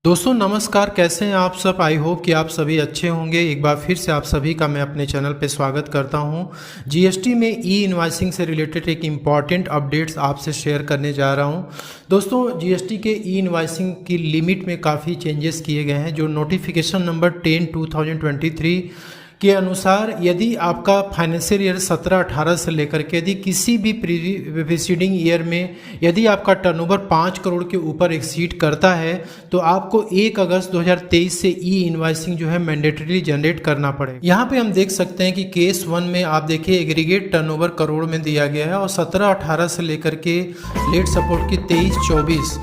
दोस्तों नमस्कार, कैसे हैं आप सब। आई होप कि आप सभी अच्छे होंगे। एक बार फिर से आप सभी का मैं अपने चैनल पे स्वागत करता हूं। जीएसटी में ई इनवॉइसिंग से रिलेटेड एक इम्पॉर्टेंट अपडेट्स आपसे शेयर करने जा रहा हूं। दोस्तों जीएसटी के ई इनवॉइसिंग की लिमिट में काफ़ी चेंजेस किए गए हैं। जो नोटिफिकेशन नंबर 10/2023 के अनुसार यदि आपका फाइनेंशियल ईयर 17-18 से लेकर के यदि किसी भी प्रीसीडिंग ईयर में यदि आपका टर्नओवर 5 करोड़ के ऊपर एक्सीड करता है तो आपको 1 अगस्त 2023 से ई इनवॉइसिंग जो है मैंडेटरी जनरेट करना पड़ेगा। यहाँ पे हम देख सकते हैं कि केस 1 में आप देखिए एग्रीगेट टर्नओवर करोड़ में दिया गया है और 17-18 से लेकर के लेट सपोर्ट की 23-24,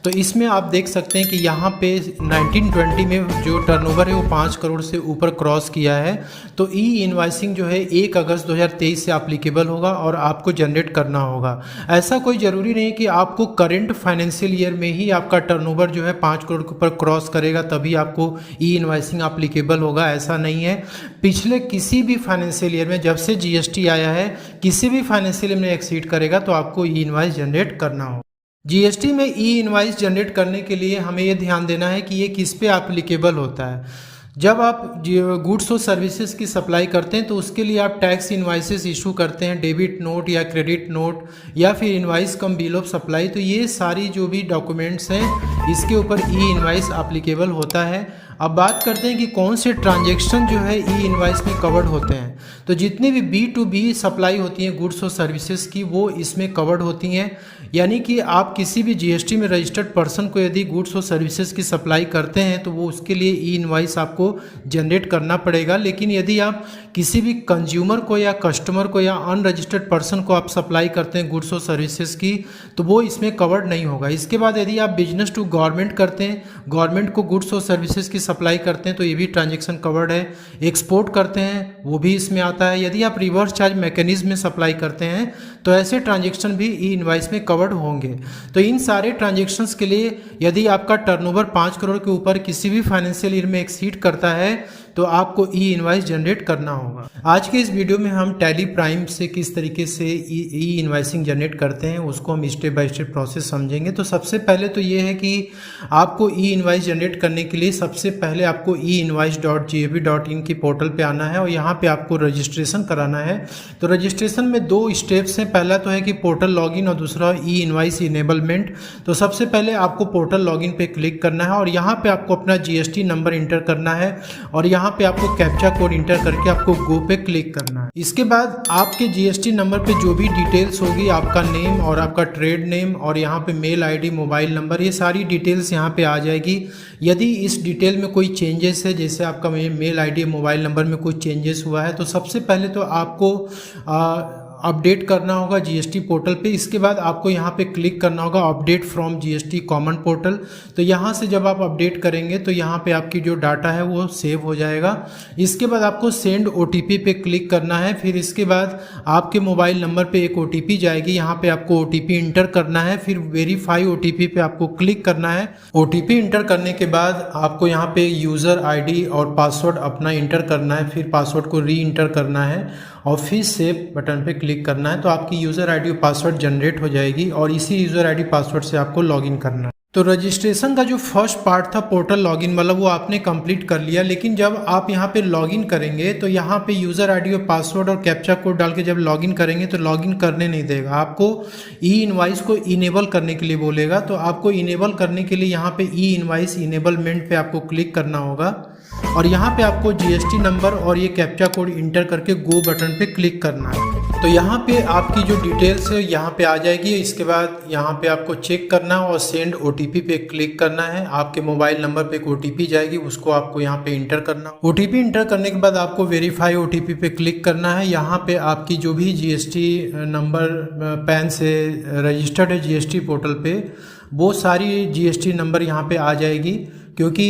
तो इसमें आप देख सकते हैं कि यहाँ पे 1920 में जो टर्नओवर है वो 5 करोड़ से ऊपर क्रॉस किया है। तो ई इनवॉइसिंग जो है 1 अगस्त 2023 से एप्लीकेबल होगा और आपको जनरेट करना होगा। ऐसा कोई ज़रूरी नहीं कि आपको करंट फाइनेंशियल ईयर में ही आपका टर्नओवर जो है 5 करोड़ के ऊपर क्रॉस करेगा तभी आपको ई इनवॉइसिंग एप्लीकेबल होगा, ऐसा नहीं है। पिछले किसी भी फाइनेंशियल ईयर में जब से जीएसटी आया है किसी भी फाइनेंशियल ईयर में एक्सीड करेगा तो आपको ई इनवॉइस जनरेट करना होगा। जीएसटी में ई इनवॉइस जनरेट करने के लिए हमें ये ध्यान देना है कि ये किस पे एप्लीकेबल होता है। जब आप गुड्स और सर्विसेज की सप्लाई करते हैं तो उसके लिए आप टैक्स इनवॉइसेस इशू करते हैं, डेबिट नोट या क्रेडिट नोट या फिर invoice come bill of supply. तो ये सारी जो भी डॉक्यूमेंट्स हैं इसके ऊपर ई इनवॉइस एप्लीकेबल होता है। अब बात करते हैं कि कौन से ट्रांजैक्शन जो है ई इनवॉइस में कवर्ड होते हैं। तो जितनी भी B2B सप्लाई होती हैं गुड्स और सर्विसेज की वो इसमें कवर्ड होती हैं। यानी कि आप किसी भी जीएसटी में रजिस्टर्ड पर्सन को यदि गुड्स और सर्विसेज की सप्लाई करते हैं तो वो उसके लिए ई इनवॉइस आपको जनरेट करना पड़ेगा। लेकिन यदि आप किसी भी कंज्यूमर को या कस्टमर को या अनरजिस्टर्ड पर्सन को आप सप्लाई करते हैं गुड्स और सर्विसेज की तो वो इसमें कवर्ड नहीं होगा। इसके बाद यदि आप बिजनेस टू गवर्नमेंट करते हैं, गवर्नमेंट को गुड्स और सर्विसेज की सप्लाई करते हैं तो ये भी ट्रांजैक्शन कवर्ड है। एक्सपोर्ट करते हैं वो भी इसमें आता है। यदि आप रिवर्स चार्ज मैकेनिज्म में सप्लाई करते हैं तो ऐसे ट्रांजैक्शन भी ई इनवॉइस में कवर्ड होंगे। तो इन सारे ट्रांजैक्शंस के लिए यदि आपका टर्नओवर 5 करोड़ के ऊपर किसी भी फाइनेंशियल ईयर में एक्सीड करता है तो आपको ई इनवॉइस जनरेट करना होगा। आज के इस वीडियो में हम टैली प्राइम से किस तरीके से ई इनवॉइसिंग जनरेट करते हैं उसको हम स्टेप बाय स्टेप प्रोसेस समझेंगे। तो सबसे पहले तो ये है कि आपको ई इनवॉइस जनरेट करने के लिए सबसे पहले आपको einvoice.gov.in की पोर्टल पे आना है और यहाँ पे आपको रजिस्ट्रेशन कराना है। तो रजिस्ट्रेशन में 2 स्टेप्स हैं। पहला तो है कि पोर्टल लॉगिन और दूसरा ई इनवॉइस इनेबलमेंट। तो सबसे पहले आपको पोर्टल लॉगिन पे क्लिक करना है और यहाँ पे आपको अपना जीएसटी नंबर इंटर करना है और यहाँ पे आपको कैप्चा कोड इंटर करके आपको गो पे क्लिक करना है। इसके बाद आपके जीएसटी नंबर पे जो भी डिटेल्स होगी, आपका नेम और आपका ट्रेड नेम और यहाँ पे मेल आईडी, मोबाइल नंबर, ये सारी डिटेल्स यहाँ पे आ जाएगी। यदि इस डिटेल में कोई चेंजेस है, जैसे आपका मेल आईडी, मोबाइल नंबर में कुछ चेंजेस हुआ है तो सबसे पहले तो आपको अपडेट करना होगा जीएसटी पोर्टल पे। इसके बाद आपको यहाँ पे क्लिक करना होगा update from GST common portal. तो यहाँ से जब आप अपडेट करेंगे तो यहाँ पे आपकी जो डाटा है वो सेव हो जाएगा। इसके बाद आपको सेंड ओटीपी पे क्लिक करना है। फिर इसके बाद आपके मोबाइल नंबर पे एक ओटीपी जाएगी, यहाँ पे आपको ओटीपी इंटर करना है। फिर वेरीफाई ओटीपी पे आपको क्लिक करना है। ओटीपी इंटर करने के बाद आपको यहाँ पे यूज़र आईडी और पासवर्ड अपना इंटर करना है। फिर पासवर्ड को री इंटर करना है और फिर सेव बटन पे क्लिक करना है। तो आपकी यूज़र आईडी और पासवर्ड जनरेट हो जाएगी और इसी यूज़र आईडी पासवर्ड से आपको लॉगिन करना है। तो रजिस्ट्रेशन का जो फर्स्ट पार्ट था पोर्टल लॉगिन वाला वो आपने कंप्लीट कर लिया। लेकिन जब आप यहाँ पे लॉगिन करेंगे तो यहाँ पे यूज़र आईडी और पासवर्ड और कैप्चा कोड डाल के जब लॉगिन करेंगे तो लॉगिन करने नहीं देगा, आपको ई इनवॉइस को इनेबल करने के लिए बोलेगा। तो आपको इनेबल करने के लिए यहाँ पे ई इनवॉइस इनेबलमेंट पे आपको क्लिक करना होगा और यहाँ पे आपको जीएसटी नंबर और ये कैप्चा कोड इंटर करके गो बटन पे क्लिक करना है। तो यहाँ पे आपकी जो डिटेल्स है यहाँ पे आ जाएगी। इसके बाद यहाँ पे आपको चेक करना है और सेंड ओटीपी पे क्लिक करना है। आपके मोबाइल नंबर पे एक ओटीपी जाएगी, उसको आपको यहाँ पे इंटर करना। ओटीपी इंटर करने के बाद आपको वेरीफाई ओटीपी पे क्लिक करना है। यहाँ पे आपकी जो भी जीएसटी नंबर पैन से रजिस्टर्ड है जीएसटी पोर्टल पे वो सारी जीएसटी नंबर यहाँ पे आ जाएगी। क्योंकि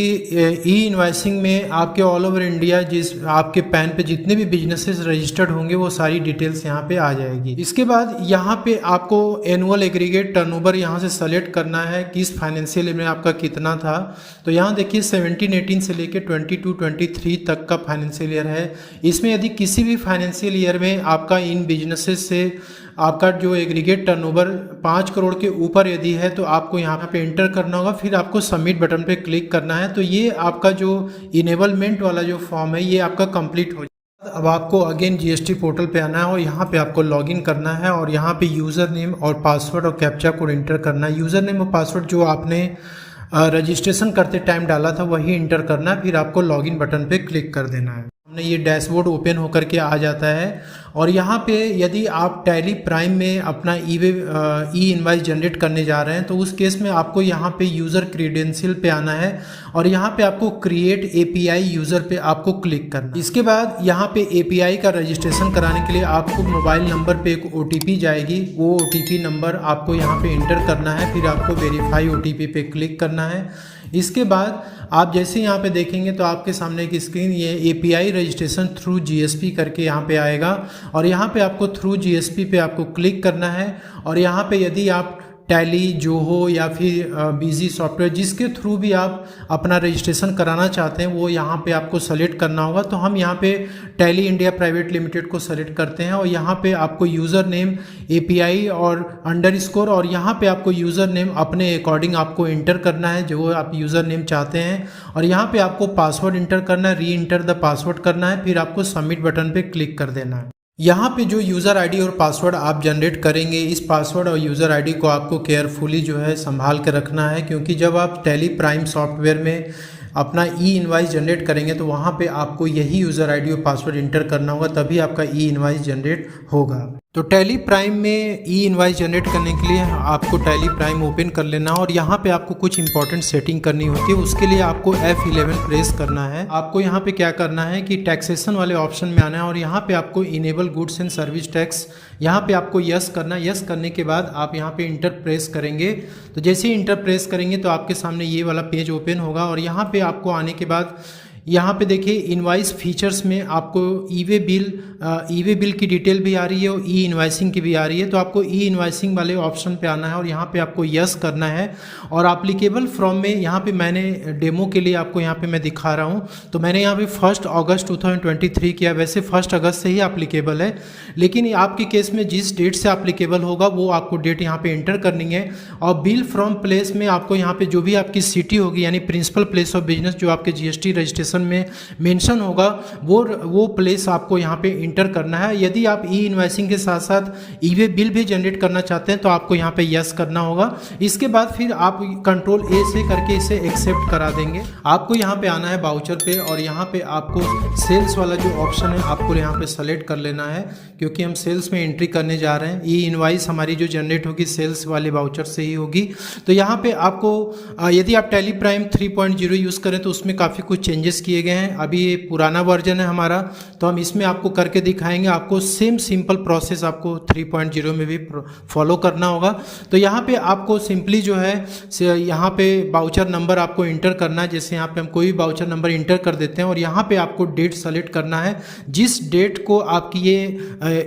ई इनवॉइसिंग में आपके ऑल ओवर इंडिया जिस आपके पैन पे जितने भी बिजनेसेस रजिस्टर्ड होंगे वो सारी डिटेल्स यहाँ पे आ जाएगी। इसके बाद यहाँ पे आपको एनुअल एग्रीगेट टर्नओवर यहाँ से सेलेक्ट करना है किस फाइनेंशियल ईयर में आपका कितना था। तो यहाँ देखिए 17-18 से लेके 22-23 तक का फाइनेंशियल ईयर है। इसमें यदि किसी भी फाइनेंशियल ईयर में आपका इन बिजनेसेस से आपका जो एग्रीगेट टर्नओवर 5 करोड़ के ऊपर यदि है तो आपको यहाँ पे एंटर करना होगा, फिर आपको सबमिट बटन पे क्लिक करना है। तो ये आपका जो इनेबलमेंट वाला जो फॉर्म है ये आपका कंप्लीट हो जाएगा। अब आपको अगेन जीएसटी पोर्टल पे आना है और यहाँ पे आपको लॉगिन करना है और यहाँ पे यूज़र नेम और पासवर्ड और कैप्चा कोड इंटर करना है। यूज़र नेम और पासवर्ड जो आपने रजिस्ट्रेशन करते टाइम डाला था वही इंटर करना है, फिर आपको लॉगिन बटन पे क्लिक कर देना है। हमने ये डैशबोर्ड ओपन होकर के आ जाता है और यहाँ पे यदि आप टैली प्राइम में अपना ई इनवाइस जनरेट करने जा रहे हैं तो उस केस में आपको यहाँ पे यूज़र क्रीडेंशियल पे आना है और यहाँ पे आपको क्रिएट एपीआई यूज़र पे आपको क्लिक करना है। इसके बाद यहाँ पे एपीआई का रजिस्ट्रेशन कराने के लिए आपको मोबाइल नंबर पे एक ओटीपी जाएगी, वो ओटीपी नंबर आपको यहाँ पे इंटर करना है, फिर आपको वेरीफाई ओटीपी पे क्लिक करना है। इसके बाद आप जैसे यहाँ पे देखेंगे तो आपके सामने की स्क्रीन ये एपीआई रजिस्ट्रेशन थ्रू जीएसपी करके यहाँ पे आएगा और यहाँ पे आपको थ्रू जीएसपी पे आपको क्लिक करना है और यहाँ पे यदि आप टैली, जोहो या फिर बिजी सॉफ्टवेयर जिसके थ्रू भी आप अपना रजिस्ट्रेशन कराना चाहते हैं वो यहाँ पे आपको सेलेक्ट करना होगा। तो हम यहाँ पे टैली इंडिया प्राइवेट लिमिटेड को सेलेक्ट करते हैं और यहाँ पे आपको यूज़र नेम एपीआई और अंडरस्कोर और यहाँ पे आपको यूज़र नेम अपने अकॉर्डिंग आपको इंटर करना है जो आप यूज़र नेम चाहते हैं और यहाँ पे आपको पासवर्ड इंटर करना है, री इंटर द पासवर्ड करना है, फिर आपको सबमिट बटन पे क्लिक कर देना है। यहाँ पे जो यूज़र आईडी और पासवर्ड आप जनरेट करेंगे इस पासवर्ड और यूज़र आईडी को आपको केयरफुली जो है संभाल के रखना है, क्योंकि जब आप टैली प्राइम सॉफ्टवेयर में अपना ई इनवाइस जनरेट करेंगे तो वहाँ पे आपको यही यूज़र आईडी और पासवर्ड इंटर करना होगा, तभी आपका ई इनवाइस जनरेट होगा। तो टैली प्राइम में ई इनवाइस जनरेट करने के लिए आपको टैली प्राइम ओपन कर लेना और यहाँ पे आपको कुछ इंपॉर्टेंट सेटिंग करनी होती है। उसके लिए आपको F11 प्रेस करना है। आपको यहाँ पे क्या करना है कि टैक्सेशन वाले ऑप्शन में आना है और यहाँ पे आपको enable goods and service tax यहाँ पे आपको यस करना है। यस करने के बाद आप यहाँ पे इंटर प्रेस करेंगे, तो जैसे ही इंटर प्रेस करेंगे तो आपके सामने ये वाला पेज ओपन होगा और यहाँ पे आपको आने के बाद यहाँ पे देखिए इनवाइस फीचर्स में आपको ई वे बिल की डिटेल भी आ रही है और ई इनवाइसिंग की भी आ रही है। तो आपको ई इनवाइसिंग वाले ऑप्शन पे आना है और यहाँ पे आपको यस करना है और एप्लीकेबल फ्रॉम में यहाँ पे मैंने डेमो के लिए आपको यहाँ पे मैं दिखा रहा हूँ, तो मैंने यहाँ पे 1 अगस्त 2023 किया। वैसे 1 अगस्त से ही एप्लीकेबल है, लेकिन आपके केस में जिस डेट से एप्लीकेबल होगा वो आपको डेट यहाँ पे एंटर करनी है। और बिल फ्रॉम प्लेस में आपको यहाँ पे जो भी आपकी सिटी होगी यानी प्रिंसिपल प्लेस ऑफ बिजनेस जो आपके जीएसटी रजिस्ट्रेशन में मेंशन होगा वो प्लेस आपको यहाँ पे इंटर करना है। यदि आप ई इनवाइसिंग के साथ साथ ई वे बिल भी जनरेट करना चाहते हैं तो आपको यहाँ पे यस करना होगा। इसके बाद फिर आप कंट्रोल ए से करके इसे एक्सेप्ट करा देंगे। आपको यहाँ पे आना है बाउचर पे और यहाँ पे आपको सेल्स वाला जो ऑप्शन है आपको यहाँ पे सेलेक्ट कर लेना है, क्योंकि हम सेल्स में एंट्री करने जा रहे हैं। ई इनवाइस हमारी जो जनरेट होगी सेल्स वाले बाउचर से ही होगी। तो यहाँ पे आपको यदि आप टैली प्राइम 3.0 यूज़ करें तो उसमें काफ़ी कुछ चेंजेस किए गए हैं। अभी ये पुराना वर्जन है हमारा, तो हम इसमें आपको करके दिखाएंगे। आपको सेम सिंपल प्रोसेस आपको 3.0 में भी फॉलो करना होगा। तो यहाँ पे आपको सिंपली जो है यहाँ पे बाउचर नंबर आपको इंटर करना है। जैसे यहाँ पे हम कोई भी बाउचर नंबर इंटर कर देते हैं और यहाँ पे आपको डेट सेलेक्ट करना है। जिस डेट को आपकी ये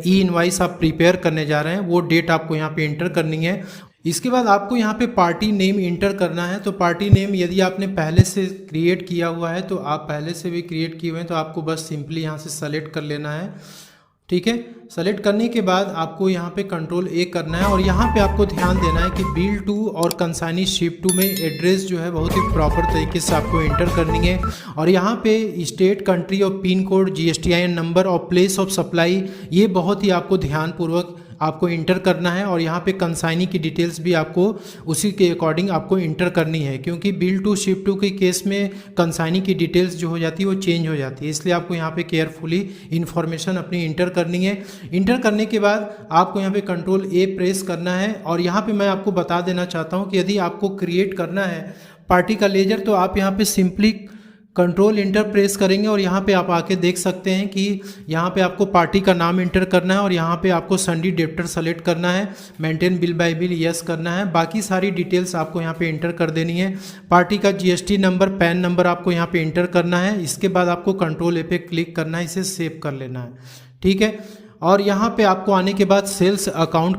ई इनवाइस आप प्रिपेयर करने जा रहे हैं वो डेट आपको यहाँ पे इंटर करनी है। इसके बाद आपको यहाँ पे पार्टी नेम इंटर करना है। तो पार्टी नेम यदि आपने पहले से क्रिएट किया हुआ है तो आप पहले से भी क्रिएट किए हुए हैं तो आपको बस सिंपली यहाँ से सेलेक्ट कर लेना है। ठीक है, सेलेक्ट करने के बाद आपको यहाँ पे कंट्रोल ए करना है और यहाँ पे आपको ध्यान देना है कि बिल टू और कंसाइनी शिप टू में एड्रेस जो है बहुत ही प्रॉपर तरीके से आपको एंटर करनी है। और यहाँ पे स्टेट, कंट्री और पिन कोड, GSTIN नंबर और प्लेस ऑफ सप्लाई ये बहुत ही आपको ध्यानपूर्वक आपको इंटर करना है। और यहाँ पे कंसाइनी की डिटेल्स भी आपको उसी के अकॉर्डिंग आपको इंटर करनी है, क्योंकि बिल टू शिप टू के केस में कंसाइनी की डिटेल्स जो हो जाती है वो चेंज हो जाती है, इसलिए आपको यहाँ पे केयरफुली इन्फॉर्मेशन अपनी इंटर करनी है। इंटर करने के बाद आपको यहाँ पे कंट्रोल ए प्रेस करना है। और यहाँ पे मैं आपको बता देना चाहता हूँ कि यदि आपको क्रिएट करना है पार्टी का लेजर तो आप यहाँ पे सिंपली कंट्रोल इंटर प्रेस करेंगे और यहाँ पे आप आके देख सकते हैं कि यहाँ पे आपको पार्टी का नाम इंटर करना है और यहाँ पे आपको संडी डेप्टर सेलेक्ट करना है, maintain bill bye bill yes करना है। बाकी सारी डिटेल्स आपको यहाँ पे इंटर कर देनी है। पार्टी का GST नंबर, पैन नंबर आपको यहाँ पे इंटर करना है। इसके बाद आपको कंट्रोल ए पे क्लिक करना है, इसे सेव कर लेना है। ठीक है, और यहाँ पे आपको आने के बाद सेल्स अकाउंट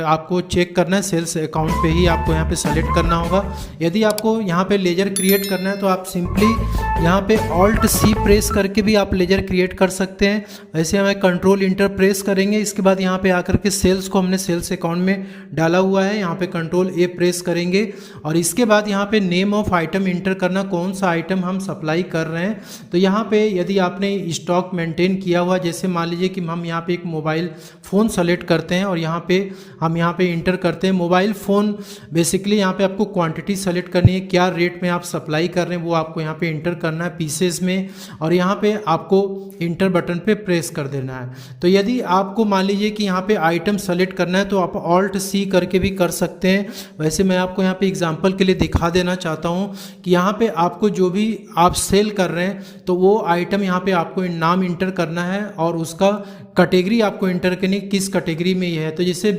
आपको चेक करना है, सेल्स अकाउंट पे ही आपको यहाँ पे सेलेक्ट करना होगा। यदि आपको यहाँ पे लेजर क्रिएट करना है तो आप सिंपली यहाँ पे ऑल्ट सी प्रेस करके भी आप लेजर क्रिएट कर सकते हैं। वैसे हमें कंट्रोल इंटर प्रेस करेंगे, इसके बाद यहाँ पे आकर के सेल्स को हमने सेल्स अकाउंट में डाला हुआ है, यहाँ पे कंट्रोल ए प्रेस करेंगे और इसके बाद यहाँ पे नेम ऑफ आइटम इंटर करना, कौन सा आइटम हम सप्लाई कर रहे हैं। तो यहाँ पे यदि आपने स्टॉक मेंटेन किया हुआ, जैसे मान लीजिए कि हम यहाँ पे एक मोबाइल फ़ोन सेलेक्ट करते हैं और यहाँ पे हम यहाँ पे इंटर करते हैं मोबाइल फ़ोन। बेसिकली यहाँ पे आपको क्वांटिटी सेलेक्ट करनी है, क्या रेट में आप सप्लाई कर रहे हैं वो आपको यहाँ पे इंटर करना है पीसेस में, और यहाँ पे आपको इंटर बटन पे प्रेस कर देना है। तो यदि आपको मान लीजिए कि यहाँ पे आइटम सेलेक्ट करना है तो आप ऑल्ट सी करके भी कर सकते हैं। वैसे मैं आपको यहाँ पे एग्जांपल के लिए दिखा देना चाहता हूँ कि यहाँ पे आपको जो भी आप सेल कर रहे हैं तो वो आइटम यहाँ पे आपको नाम इंटर करना है और उसका कैटेगरी आपको इंटर करनी, किस कैटेगरी में ये है। तो जैसे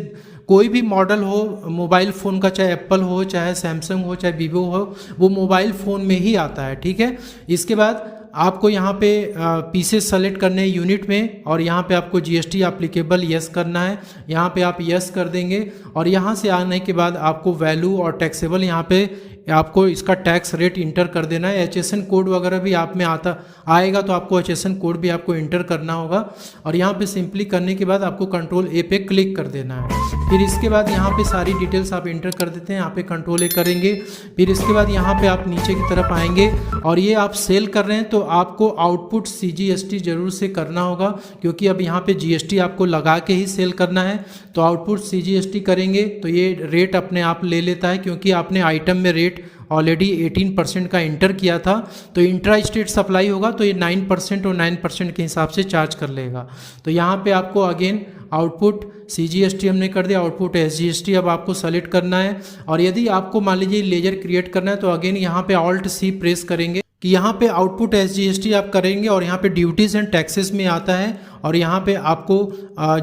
कोई भी मॉडल हो मोबाइल फ़ोन का, चाहे एप्पल हो, चाहे सैमसंग हो, चाहे वीवो हो, वो मोबाइल फ़ोन में ही आता है, ठीक है। इसके बाद आपको यहाँ पे पीसेस सेलेक्ट करने हैं यूनिट में और यहाँ पे आपको जीएसटी एप्लीकेबल यस करना है, यहाँ पे आप यस कर देंगे और यहाँ से आने के बाद आपको वैल्यू और टैक्सेबल यहाँ पे आपको इसका टैक्स रेट इंटर कर देना है। HSN कोड वगैरह भी आप में आएगा तो आपको HSN कोड भी आपको इंटर करना होगा और यहाँ पे सिंपली करने के बाद आपको कंट्रोल ए पे क्लिक कर देना है। फिर इसके बाद यहाँ पे सारी डिटेल्स आप इंटर कर देते हैं, यहाँ पे कंट्रोल ए करेंगे। फिर इसके बाद यहाँ पे आप नीचे की तरफ आएंगे और ये आप सेल कर रहे हैं तो आपको आउटपुट CGST जरूर से करना होगा, क्योंकि अब यहाँ पे GST आपको लगा के ही सेल करना है। तो आउटपुट CGST करेंगे तो ये रेट अपने आप ले लेता है, क्योंकि आपने आइटम में रेट ऑलरेडी 18% का इंटर किया था। तो इंट्रा स्टेट सप्लाई होगा तो ये 9% और 9% के हिसाब से चार्ज कर लेगा। तो यहाँ पे आपको अगेन आउटपुट CGST हमने कर दिया, आउटपुट SGST अब आपको सेलेक्ट करना है। और यदि आपको मान लीजिए लेजर क्रिएट करना है तो अगेन यहाँ पे ऑल्ट सी प्रेस करेंगे कि यहाँ पे आउटपुट SGST आप करेंगे और यहाँ पे ड्यूटीज़ एंड टैक्सेस में आता है और यहाँ पे आपको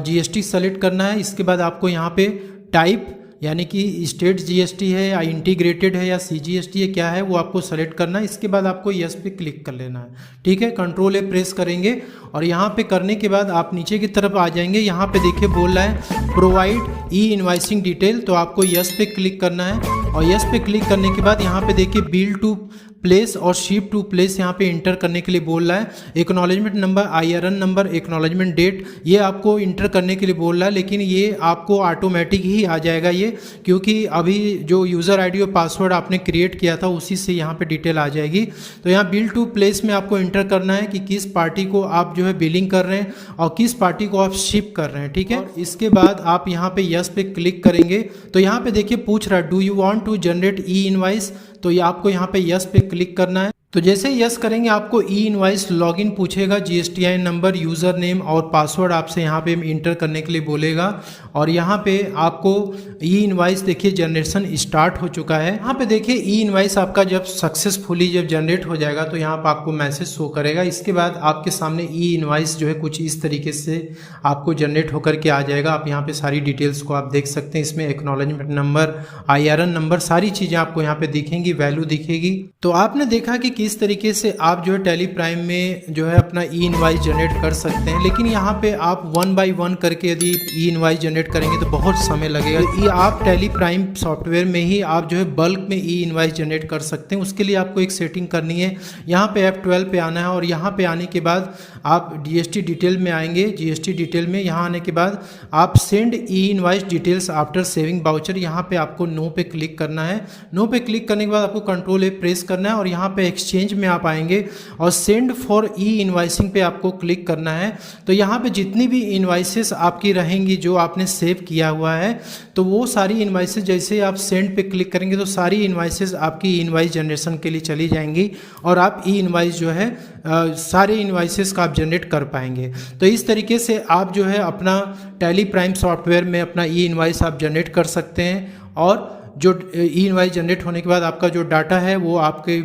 GST सेलेक्ट करना है। इसके बाद आपको यहाँ पे टाइप यानी कि स्टेट GST है या इंटीग्रेटेड है या CGST है, क्या है वो आपको सेलेक्ट करना है। इसके बाद आपको यस पे क्लिक कर लेना है, ठीक है। कंट्रोल ए प्रेस करेंगे और यहाँ पे करने के बाद आप नीचे की तरफ आ जाएंगे। यहाँ पे देखिए बोल रहा है प्रोवाइड ई इनवाइसिंग डिटेल, तो आपको यस पे क्लिक करना है और यस पे क्लिक करने के बाद यहाँ पे देखिए बिल टू प्लेस और शिप टू प्लेस यहाँ पे इंटर करने के लिए बोल रहा है। Acknowledgement number, IRN number, acknowledgement date ये आपको इंटर करने के लिए बोल रहा है, लेकिन ये आपको ऑटोमेटिक ही आ जाएगा ये, क्योंकि अभी जो यूज़र ID और पासवर्ड आपने क्रिएट किया था उसी से यहाँ पे डिटेल आ जाएगी। तो यहाँ बिल टू प्लेस में आपको इंटर करना है कि किस पार्टी को आप जो है बिलिंग कर रहे हैं और किस पार्टी को आप शिप कर रहे हैं, ठीक है। इसके बाद आप यहाँ पे यस पे क्लिक करेंगे तो यहाँ पे देखिए पूछ रहा है do you want to generate e invoice, तो ये आपको यहाँ पे यस पे क्लिक करना है। तो जैसे यस करेंगे आपको ई इनवाइस लॉगिन पूछेगा, GSTIN नंबर, यूज़र नेम और पासवर्ड आपसे यहाँ पे इंटर करने के लिए बोलेगा और यहाँ पे आपको ई इनवाइस देखिए जनरेशन स्टार्ट हो चुका है। यहाँ पे देखिए ई इनवाइस आपका जब सक्सेसफुली जब जनरेट हो जाएगा तो यहाँ पर आपको मैसेज शो करेगा। इसके बाद आपके सामने ई इनवाइस जो है कुछ इस तरीके से आपको जनरेट होकर के आ जाएगा। आप यहाँ पे सारी डिटेल्स को आप देख सकते हैं, इसमें एक्नॉलेजमेंट नंबर, IRN नंबर, सारी चीज़ें आपको यहाँ पे दिखेंगी, वैल्यू दिखेगी। तो आपने देखा कि किस तरीके से आप जो है टैली प्राइम में जो है अपना ई इनवाइस जनरेट कर सकते हैं, लेकिन यहाँ पे आप 1 बाय 1 करके यदि ई इनवाइस जनरेट करेंगे तो बहुत समय लगेगा। तो ये आप टैली प्राइम सॉफ्टवेयर में ही आप जो है बल्क में ई इनवाइस जनरेट कर सकते हैं। उसके लिए आपको एक सेटिंग करनी है, यहाँ पे F12 पे आना है और यहाँ पे आने के बाद आप GST डिटेल में आएंगे। GST डिटेल में यहाँ आने के बाद आप send e invoice details after saving voucher, यहाँ पे आपको नो पे क्लिक करना है। नो पे क्लिक करने के बाद आपको कंट्रोल ए प्रेस करना है और यहाँ पे एक्सचेंज में आप आएंगे और सेंड फॉर ई इनवाइसिंग पे आपको क्लिक करना है। तो यहाँ पे जितनी भी इनवाइसेस आपकी रहेंगी जो आपने सेव किया हुआ है, तो वो सारी इनवाइसेस जैसे आप सेंड पे क्लिक करेंगे तो सारी इनवाइसेस आपकी इनवाइस जनरेशन के लिए चली जाएंगी और आप ई इनवाइस जो है सारे इनवाइसेस का आप जनरेट कर पाएंगे। तो इस तरीके से आप जो है अपना टैली प्राइम सॉफ्टवेयर में अपना ई इनवाइस आप जनरेट कर सकते हैं और जो ई इनवाइस जनरेट होने के बाद आपका जो डाटा है वो आपके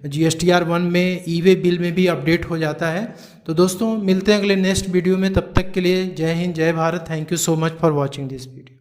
GSTR1 में ई-वे बिल में भी अपडेट हो जाता है। तो दोस्तों मिलते हैं अगले नेक्स्ट वीडियो में, तब तक के लिए जय हिंद, जय Bharat. Thank you so much for watching this video.